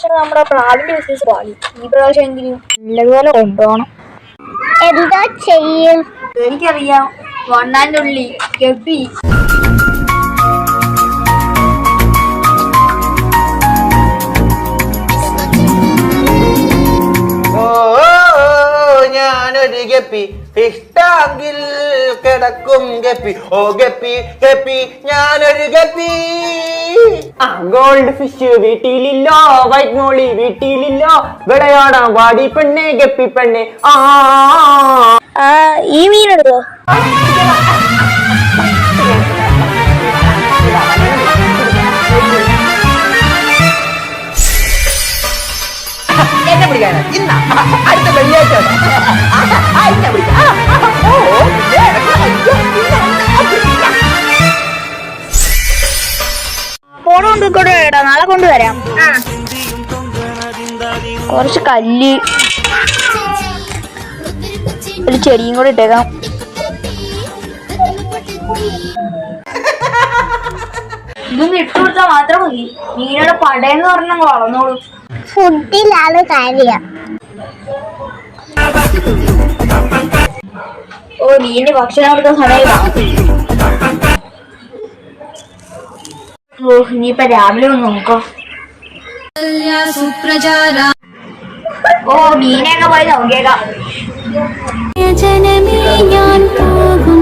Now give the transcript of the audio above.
പ്രാവശ്യം നമ്മുടെ പ്രാവിന്റെ ബിസിനസ് പാടി. ഈ പ്രാവശ്യം എങ്കിലും നല്ലതുപോലെ കൊണ്ടുപോകണം. എന്താ ചെയ്യും? എനിക്കറിയാം, വണ്ണാൻ്റെ ഉള്ളി ഗപ്പി. ഞാനൊരു ഗപ്പി, ഫിഷ്ടാങ്കിൽ കിടക്കും ഗപ്പി. ഓ ഗപ്പി ഗപ്പി, ഞാനൊരു ഗപ്പി. ഗോൾഡ് ഫിഷ് വീട്ടിലില്ലോ, വൈറ്റ് മോളി വീട്ടിലില്ലോ, വിളയാടാൻ വാടി പെണ്ണെ ഗപ്പി പെണ്ണെ. ഈ മീനെടുത്തോ? എന്നെ പിടിക്കാണ് ഇന്ന അടുത്ത വെള്ളിയാഴ്ച. ഫോൺ കൊണ്ടുപോയിക്കോട്ടെ ഏട്ടാ, നാളെ കൊണ്ടുവരാം. കുറച്ച് കല്ല്, ഒരു ചെടിയും കൂടെ ഇട്ടേക്കാം. ഇതൊന്ന് ഇട്ട് കൊടുത്താൽ മാത്രം മതി. മീനുടെ പടയെന്ന് പറഞ്ഞാൽ വളർന്നോളൂ. ഫുഡിലാണ് കാര്യം. ഓ, മീനിന് ഭക്ഷണം കൊടുക്കുന്ന സമയമാണ്. ഓ, ഇനിയിപ്പൊ രാവിലെ ഒന്ന് നോക്കാം. ഓ, മീനൊക്കെ പോയി നോക്കിയേക്കാം. ജനമേ ഞാൻ പോകുന്നു.